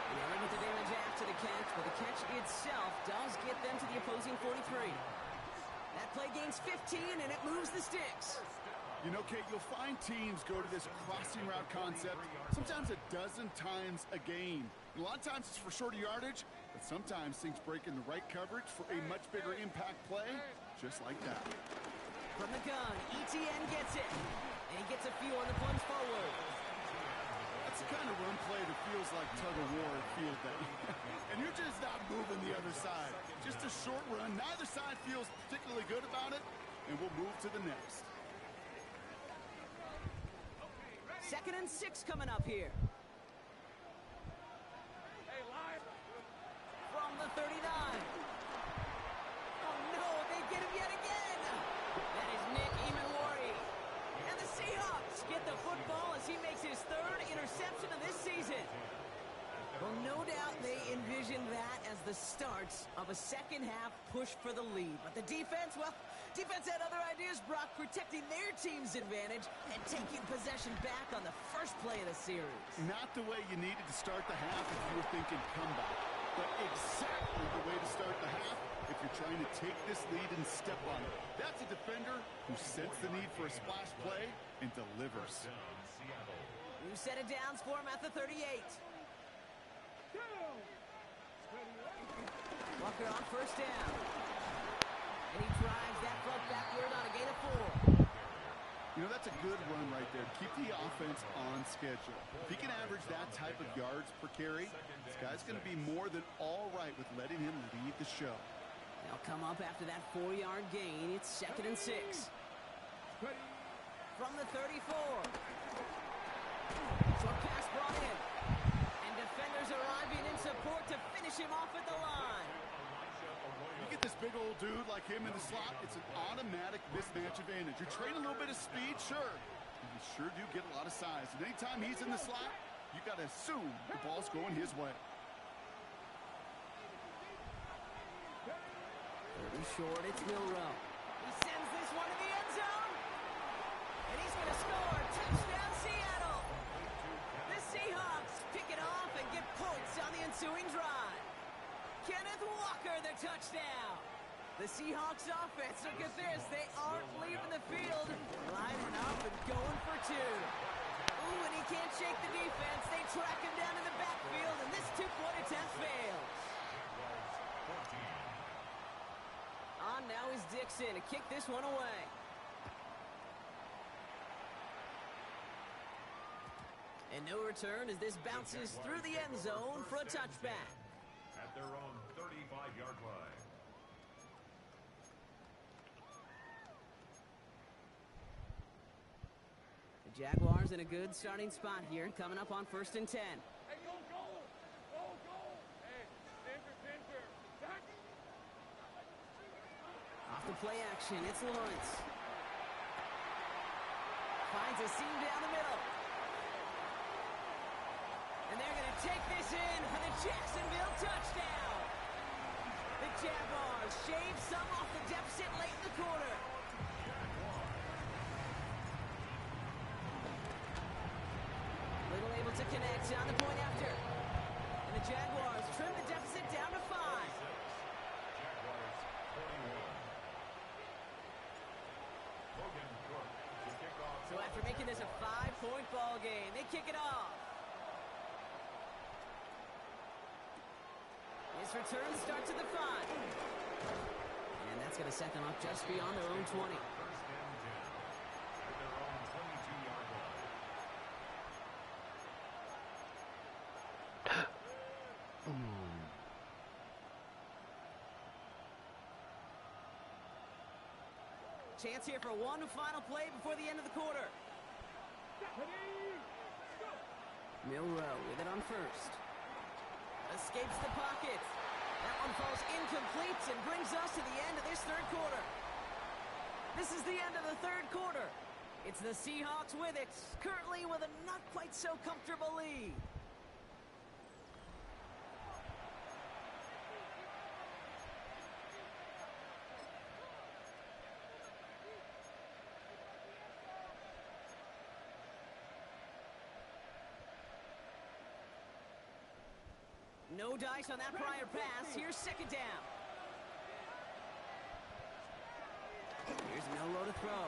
[SPEAKER 3] They get the damage after the catch, but the catch itself does get them to the opposing 43. That play gains 15, and it moves the sticks.
[SPEAKER 4] You know, Kate, you'll find teams go to this crossing route concept sometimes a dozen times a game. And a lot of times it's for shorter yardage, but sometimes things break in the right coverage for a much bigger impact play, just like that.
[SPEAKER 3] From the gun, ETN gets it. And he gets a few on the plunge forward.
[SPEAKER 4] That's the kind of run play that feels like tug-of-war at field day. And you're just not moving the other side. Just a short run. Neither side feels particularly good about it, and we'll move to the next.
[SPEAKER 3] 2nd and 6 coming up here. From the 39. Oh no, they get him yet again. That is Nick Emanwari. And the Seahawks get the football as he makes his 3rd interception of this season. Well, no doubt they envisioned that as the start of a second-half push for the lead. But the defense, well, defense had other ideas, Brock, protecting their team's advantage and taking possession back on the first play of the series.
[SPEAKER 4] Not the way you needed to start the half if you were thinking comeback, but exactly the way to start the half if you're trying to take this lead and step on it. That's a defender who sensed the need for a splash play and delivers.
[SPEAKER 3] New set of downs for him at the 38. Walker on 1st down. And he drives that front backward on a gain of 4.
[SPEAKER 4] You know, that's a good run right there. Keep the offense on schedule. If he can average that type of yards per carry, this guy's going to be more than all right with letting him lead the show.
[SPEAKER 3] They'll come up after that 4-yard gain. It's 2nd and 6. From the 34. Short pass brought in. And defenders arriving in support to finish him off at the line.
[SPEAKER 4] You get this big old dude like him in the slot, it's an automatic mismatch advantage. You're trading a little bit of speed, sure. But you sure do get a lot of size. And anytime he's in the slot, you got to assume the ball's going his way.
[SPEAKER 3] Pretty short, it's Milrow. He sends this one to the end zone. And he's going to score. Touchdown, Seattle. The Seahawks pick it off and get points on the ensuing drive. Kenneth Walker, the touchdown. The Seahawks offense, look at this. They aren't leaving the field. Lining up and going for 2. Ooh, and he can't shake the defense. They track him down in the backfield, and this 2-point attempt fails. On now is Dixon to kick this one away. And no return as this bounces through the end zone for a touchback.
[SPEAKER 1] At their own 35-yard line.
[SPEAKER 3] The Jaguars in a good starting spot here, coming up on 1st and 10.
[SPEAKER 5] Hey, go, go! Go, go! Hey, center.
[SPEAKER 3] Off the play action, it's Lawrence. Finds a seam down the middle. And they're going to take this in for the Jacksonville touchdown. The Jaguars shave some off the deficit late in the quarter. Little able to connect on the point after. And the Jaguars trim the deficit down to 5. So after making this a 5-point ball game, they kick it off. His return starts at the 5. And that's going to set them up just beyond their own 20. Chance here for one final play before the end of the quarter. Milrow with it on 1st. Escapes the pocket. That one falls incomplete and brings us to the end of this 3rd quarter. This is the end of the 3rd quarter. It's the Seahawks with it, currently with a not quite so comfortable lead. No dice on that prior pass. Here's 2nd down. Here's Milrow to throw.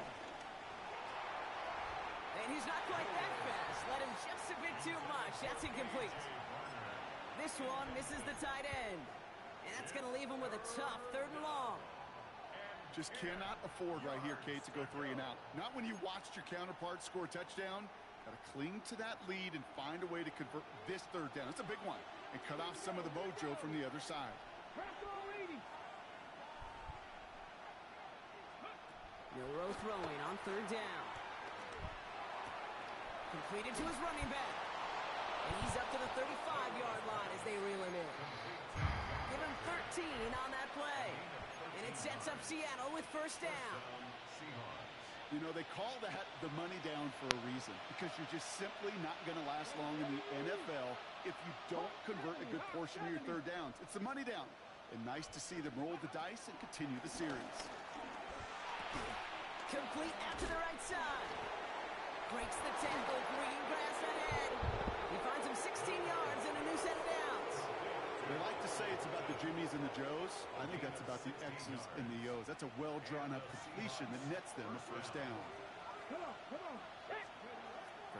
[SPEAKER 3] And he's not quite that fast. Let him just a bit too much. That's incomplete. This one misses the tight end. And that's going to leave him with a tough 3rd and long.
[SPEAKER 4] Just cannot afford right here, Kate, to go 3 and out. Not when you watched your counterpart score a touchdown. Got to cling to that lead and find a way to convert this 3rd down. It's a big one. And cut off some of the mojo from the other side.
[SPEAKER 3] Milroe throwing on 3rd down. Completed to his running back. And he's up to the 35-yard line as they reel him in. Give him 13 on that play. And it sets up Seattle with 1st down.
[SPEAKER 4] You know, they call that the money down for a reason, because you're just simply not going to last long in the NFL if you don't convert a good portion of your 3rd downs. It's the money down. And nice to see them roll the dice and continue the series.
[SPEAKER 3] Complete out to the right side. Breaks the tackle, green grass ahead. He finds him 16 yards and a new set of downs.
[SPEAKER 4] They like to say it's about the Jimmies and the Joes. I think that's about the X's and the O's. That's a well-drawn-up completion that nets them a 1st down.
[SPEAKER 5] Come on.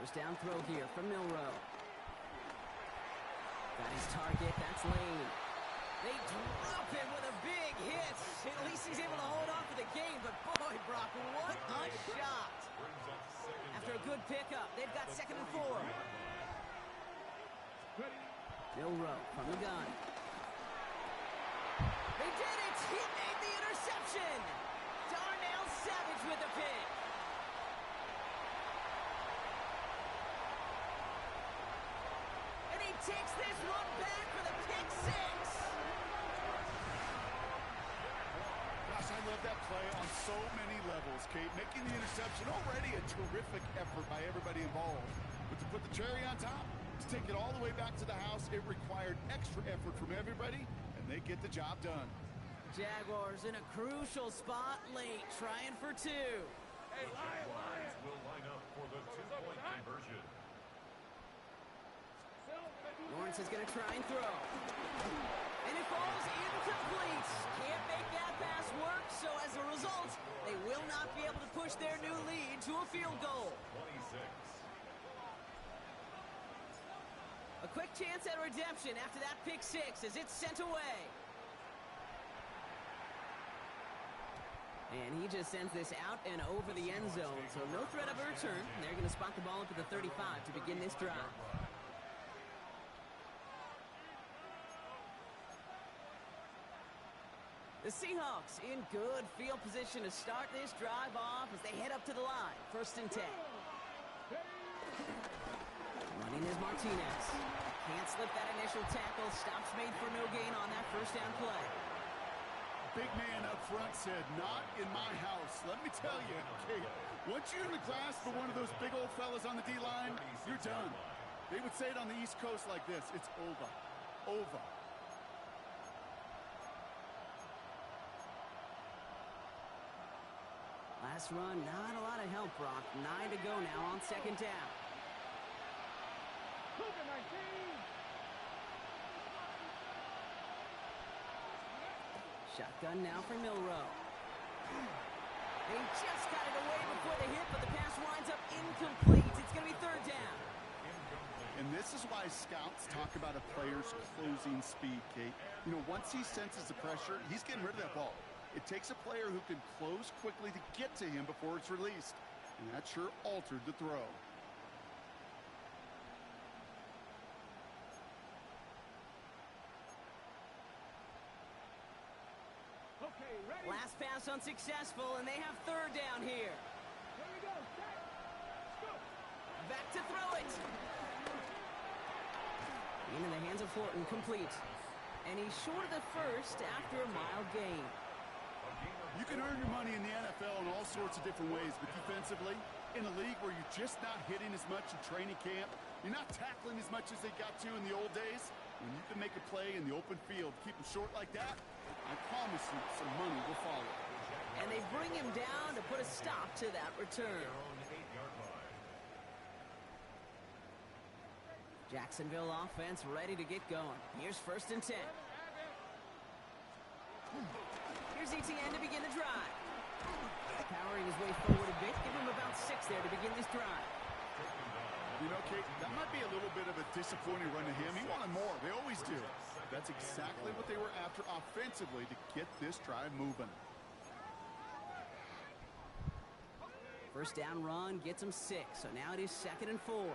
[SPEAKER 3] 1st down throw here from Milroe. Got his target. That's Lane. They drop him with a big hit. At least he's able to hold on for the game. But boy, Brock, what a shot. After a good pickup, they've got 2nd and 4. Milroe from the gun. They did it! He made the interception! Darnell Savage with the pick. And he takes this one back for the pick 6.
[SPEAKER 4] Gosh, I love that play on so many levels, Kate. Making the interception, already a terrific effort by everybody involved. But to put the cherry on top, to take it all the way back to the house, it required extra effort from everybody, and they get the job done.
[SPEAKER 3] Jaguars in a crucial spot late, trying for 2.
[SPEAKER 1] Hey, Jaguars will line up for the 2-point conversion.
[SPEAKER 3] Lawrence is going to try and throw. And it falls incomplete. Can't make that pass work, so as a result, they will not be able to push their new lead to a field goal.
[SPEAKER 1] 26.
[SPEAKER 3] A quick chance at redemption after that pick 6 as it's sent away. And he just sends this out and over the end zone, so no threat of a return. They're going to spot the ball up at the 35 to begin this drive. The Seahawks in good field position to start this drive off as they head up to the line. 1st and 10. Running is Martinez. Can't slip that initial tackle. Stops made for no gain on that 1st down play.
[SPEAKER 4] Big man up front said, not in my house. Let me tell you, Kate, once you're in the grasp of one of those big old fellas on the D-line, you're done. They would say it on the East Coast like this. It's over. Over.
[SPEAKER 3] Last run, not a lot of help, Brock. 9 to go now on 2nd down. Shotgun now for Milroe. They just got it away before the hit, but the pass winds up incomplete. It's going to be 3rd down.
[SPEAKER 4] And this is why scouts talk about a player's closing speed, Kate. You know, once he senses the pressure, he's getting rid of that ball. It takes a player who can close quickly to get to him before it's released. And that sure altered the throw.
[SPEAKER 5] Okay, ready?
[SPEAKER 3] Last pass unsuccessful, and they have 3rd down here.
[SPEAKER 5] Here we go. Set. Go.
[SPEAKER 3] Back to throw it. Into the hands of Horton, complete. And he's short of the 1st after a mild gain.
[SPEAKER 4] You can earn your money in the NFL in all sorts of different ways, but defensively, in a league where you're just not hitting as much in training camp, you're not tackling as much as they got to in the old days, when you can make a play in the open field, keep them short like that, I promise you some money will follow.
[SPEAKER 3] And they bring him down to put a stop to that return. Jacksonville offense ready to get going. Here's 1st and 10. Here's ETN to begin the drive. Powering his way forward a bit. Give him about 6 there to begin this drive.
[SPEAKER 4] You know, Kate, that might be a little bit of a disappointing run to him. He wanted more. They always do. That's exactly what they were after offensively to get this drive moving.
[SPEAKER 3] First down run gets him 6, so now it is 2nd and 4.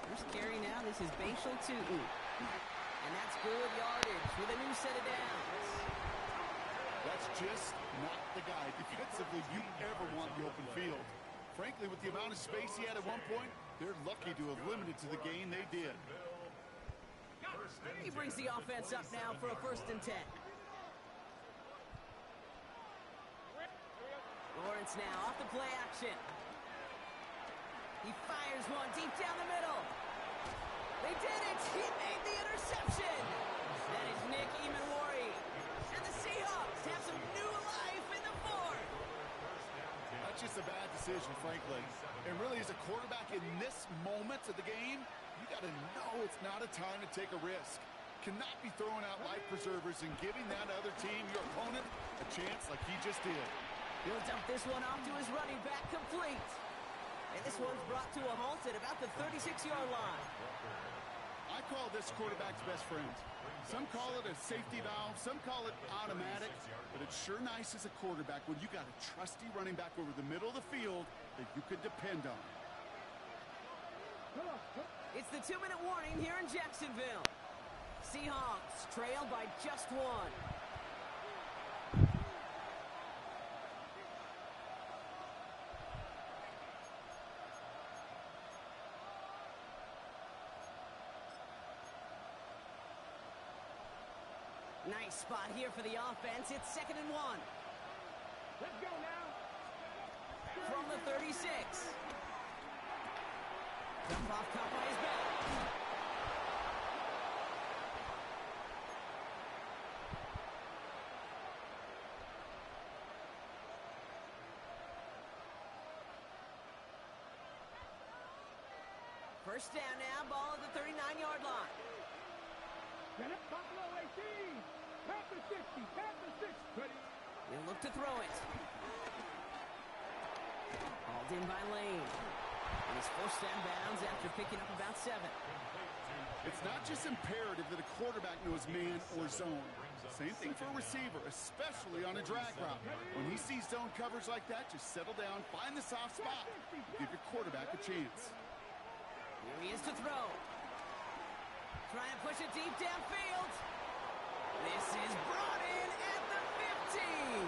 [SPEAKER 3] First carry now, this is Bashal Tootin. And that's good yardage with a new set of downs.
[SPEAKER 4] That's just not the guy defensively you ever want in the open field. Frankly, with the amount of space he had at one point, they're lucky to have limited to the gain they did.
[SPEAKER 3] He brings the offense up now for a 1st and 10. Lawrence now off the play action. He fires one deep down the middle. They did it! He made the interception! That is Nick Emanwari. And the Seahawks have some new life in the 4th.
[SPEAKER 4] That's just a bad decision, frankly. And really, as a quarterback in this moment of the game, you got to know it's not a time to take a risk. Cannot be throwing out life preservers and giving that other team, your opponent, a chance like he just did.
[SPEAKER 3] He'll dump this one off to his running back, complete. And this one's brought to a halt at about the 36-yard line.
[SPEAKER 4] I call this quarterback's best friend. Some call it a safety valve, some call it automatic, but it's sure nice as a quarterback when you got a trusty running back over the middle of the field that you could depend on.
[SPEAKER 3] It's the 2-minute warning here in Jacksonville. Seahawks trail by just 1. Nice spot here for the offense. It's 2nd and 1.
[SPEAKER 5] Let's go now.
[SPEAKER 3] From the 36. Jump off caught by his back. First down now, ball at the 39-yard line.
[SPEAKER 5] Get it, Buffalo 18. Panther 60, Panther 60.
[SPEAKER 3] He'll look to throw it. Hauled in by Lane. And he's forced down bounds after picking up about 7.
[SPEAKER 4] It's not just imperative that a quarterback knows man or zone. Same thing for a receiver, especially on a drag route. When he sees zone coverage like that, just settle down, find the soft spot, give your quarterback a chance.
[SPEAKER 3] Here he is to throw. Trying to push it deep downfield. This is brought in at the 15.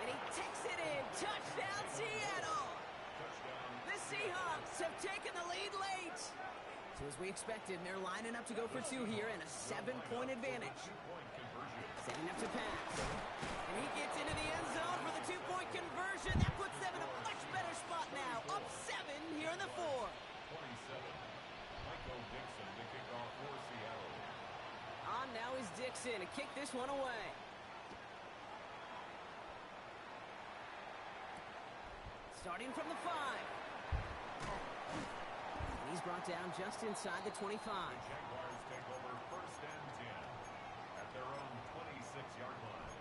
[SPEAKER 3] And he takes it in. Touchdown, Seattle. The Seahawks have taken the lead late. So as we expected, they're lining up to go for 2 here and a 7-point advantage. Setting up to pass. And he gets into the end zone for the 2-point conversion. That puts them in a much better spot now. Up 7 here in the 4. On now is Dixon to kick this one away. Starting from the 5. And he's brought down just inside the 25.
[SPEAKER 1] Jaguars take over 1st and 10 at their own 26-yard line.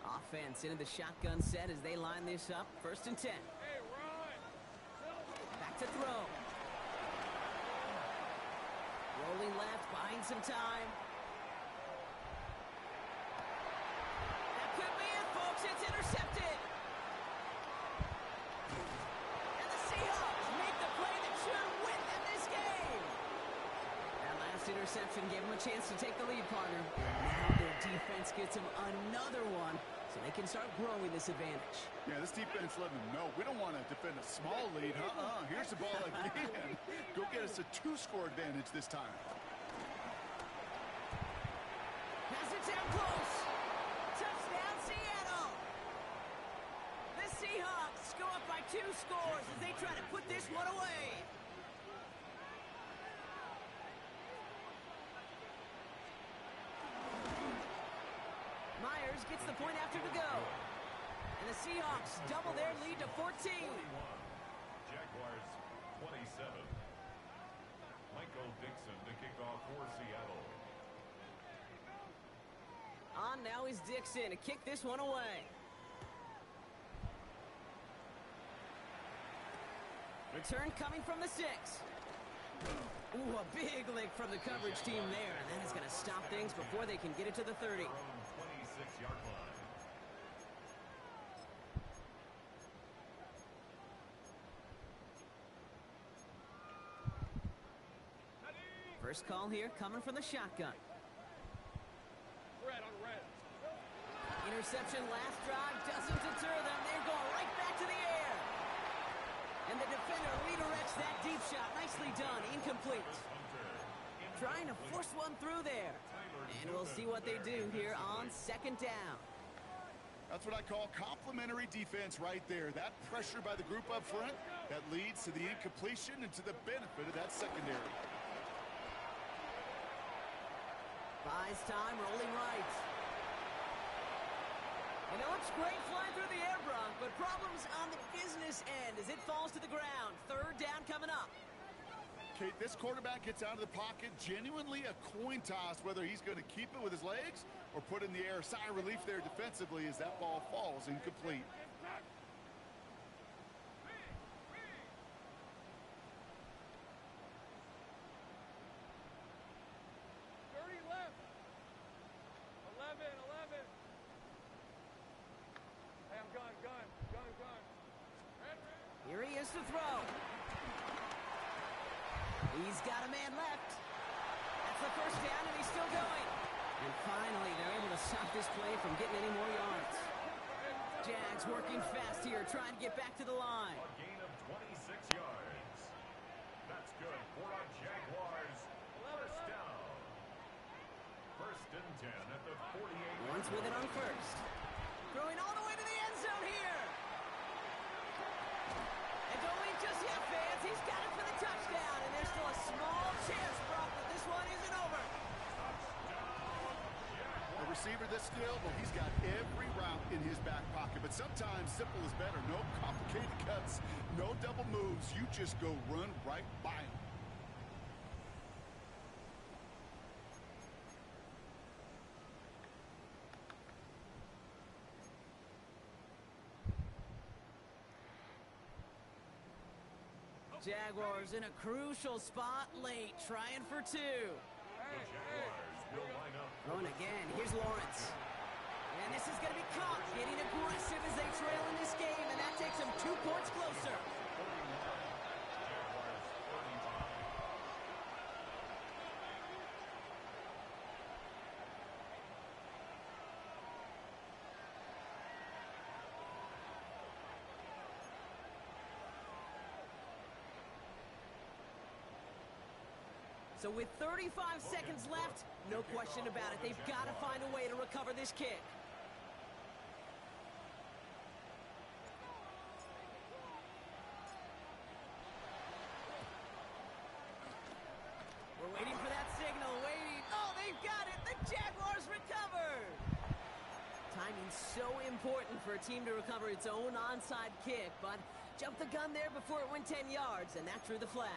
[SPEAKER 3] Offense into the shotgun set as they line this up. 1st and 10. Back to throw. Rolling left, buying some time. That could be it, folks. It's intercepted. And the Seahawks make the play that should win them this game. That last interception gave them a chance to take the lead, partner. Now their defense gets them another one, so they can start growing this advantage.
[SPEAKER 4] Yeah, this defense letting them know we don't want to defend a small lead. Here's the ball again. Go get us a 2-score advantage this time.
[SPEAKER 3] Pass it down close. Touchdown, Seattle. The Seahawks go up by 2 scores as they try to put this one away. Myers gets the point after to go. And the Seahawks double their lead to 14.
[SPEAKER 1] Jaguars 27. Dixon to kick off for Seattle.
[SPEAKER 3] On now is Dixon to kick this one away. Return coming from the 6. Ooh, a big lick from the coverage team there, and that is going to stop things before they can get it to the 30.
[SPEAKER 1] 26-yard line.
[SPEAKER 3] First call here coming from the shotgun.
[SPEAKER 5] Red on red.
[SPEAKER 3] Interception last drive doesn't deter them. They're going right back to the air. And the defender redirects that deep shot. Nicely done. Incomplete. Trying to force one through there. And we'll see what they do here on second down.
[SPEAKER 4] That's what I call complimentary defense right there. That pressure by the group up front, that leads to the incompletion and to the benefit of that secondary.
[SPEAKER 3] Buys time, rolling right. And it looks great flying through the air, Bronk, but problems on the business end as it falls to the ground. Third down coming up.
[SPEAKER 4] Kate, this quarterback gets out of the pocket, genuinely a coin toss whether he's going to keep it with his legs or put in the air. Sigh of relief there defensively as that ball falls incomplete.
[SPEAKER 3] Here he is to throw. He's got a man left. That's the first down, and he's still going. And finally, they're able to stop this play from getting any more yards. Jags working fast here, trying to get back to the line.
[SPEAKER 1] A gain of 26 yards. That's good for our Jaguars. First down. First and 10 at the 48.
[SPEAKER 3] Once with it on first. Throwing all the way to the end zone here. And don't leave just yet, fans. He's got it for the touchdown. And there's still a small chance, Brock, that this one isn't over.
[SPEAKER 4] A receiver this skilled, well, he's got every route in his back pocket. But sometimes simple is better. No complicated cuts, no double moves. You just go run right by him.
[SPEAKER 3] Jaguars in a crucial spot late, trying for two.
[SPEAKER 1] The Jaguars will line up.
[SPEAKER 3] Throwing again. Here's Lawrence. And this is going to be caught. Getting aggressive as they trail in this game, and that takes them 2 points closer. So with 35 seconds left, no question about it. They've got to find a way to recover this kick. We're waiting for that signal, waiting. Oh, they've got it. The Jaguars recovered. Timing's so important for a team to recover its own onside kick, but jumped the gun there before it went 10 yards, and that drew the flag.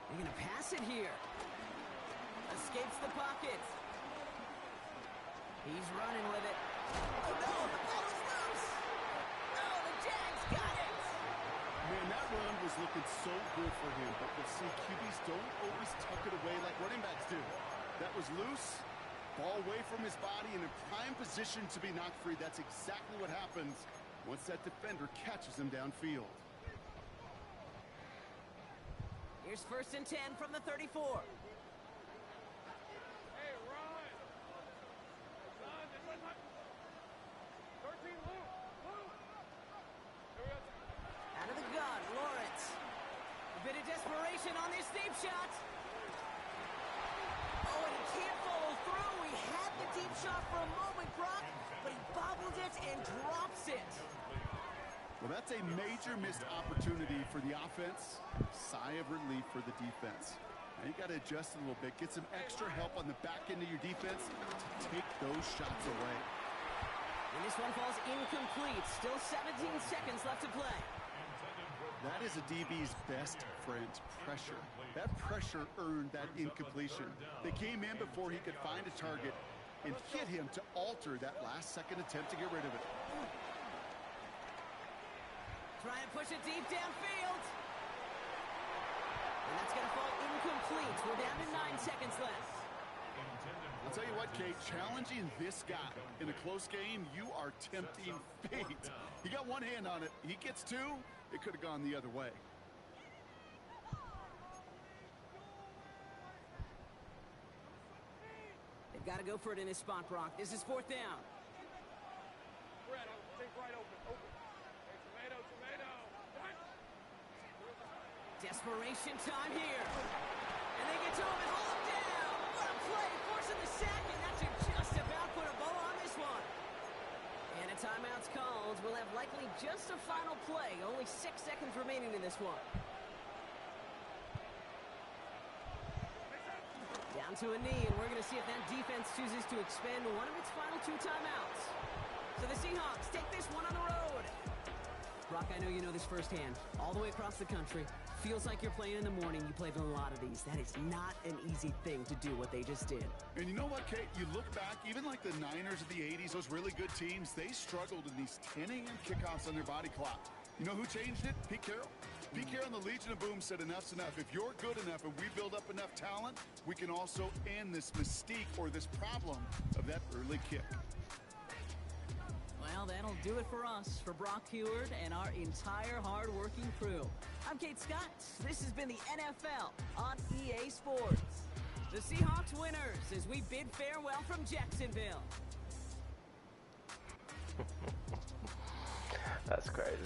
[SPEAKER 3] They're going to pass it here. Escapes the pocket. He's running with it. Oh, no, the ball is loose. No, the Jags got it.
[SPEAKER 4] Man, that run was looking so good for him, but you'll see QBs don't always tuck it away like running backs do. That was loose, ball away from his body and in prime position to be knocked free. That's exactly what happens once that defender catches him downfield.
[SPEAKER 3] Here's first and 10 from the 34.
[SPEAKER 5] Hey, Ron. Son, this one's 13, Luke.
[SPEAKER 3] Out of the gun, Lawrence. A bit of desperation on this deep shot. Oh, and he can't follow through. He had the deep shot for a moment, Brock, but he bobbled it and drops it.
[SPEAKER 4] Well, that's a major missed opportunity for the offense. Sigh of relief for the defense. Now you got to adjust a little bit, get some extra help on the back end of your defense to take those shots away.
[SPEAKER 3] And this one falls incomplete. Still 17 seconds left to play.
[SPEAKER 4] That is a DB's best friend, pressure. That pressure earned that incompletion. They came in before he could find a target and hit him to alter that last-second attempt to get rid of it.
[SPEAKER 3] Trying to push it deep downfield. And that's going to fall incomplete. We're down to 9 seconds left.
[SPEAKER 4] I'll tell you what, Kate, challenging this guy in a close game, you are tempting fate. He got one hand on it. He gets two, it could have gone the other way.
[SPEAKER 3] They've got to go for it in this spot, Brock. This is 4th down. Desperation time here. And they get to him and hold him down. What a play, forcing the sack, and that should just about put a bow on this one. And a timeout's called. We'll have likely just a final play. Only 6 seconds remaining in this one. Down to a knee, and we're going to see if that defense chooses to expend one of its final 2 timeouts. So the Seahawks take this one on the road. Brock, I know you know this firsthand. All the way across the country. Feels like you're playing in the morning. You played a lot of these. That is not an easy thing to do what they just did.
[SPEAKER 4] And you know what, Kate? You look back, even like the Niners of the 80s, those really good teams, they struggled in these 10 a.m. kickoffs on their body clock. You know who changed it? Pete Carroll. Pete Carroll and the Legion of Boom said enough's enough. If you're good enough and we build up enough talent, we can also end this mystique or this problem of that early kick.
[SPEAKER 3] Well, that'll do it for us, for Brock Heward and our entire hard-working crew. I'm Kate Scott. This has been the NFL on EA Sports. The Seahawks winners as we bid farewell from Jacksonville.
[SPEAKER 6] That's crazy.